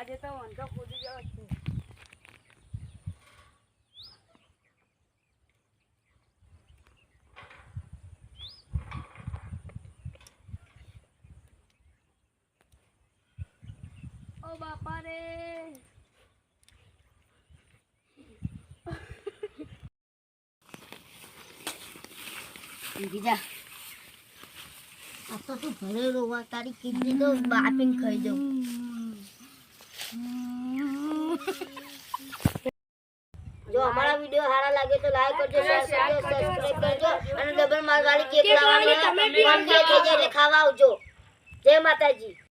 આજે તો વંતો કૂદી ગયો છે. ઓ બાપા રે બીજા આ તો તું ભરેલો વા તારી કિડની તો બાપીને ખાઈ દઉં. જો અમારા વિડિયો સારા લાગે તો લાઈક કરજો, શેર કરજો, સબસ્ક્રાઇબ કરજો અને ડબલ માલ વાળી કેક લાવવાની એટલે ખાવા આવજો. જય માતાજી.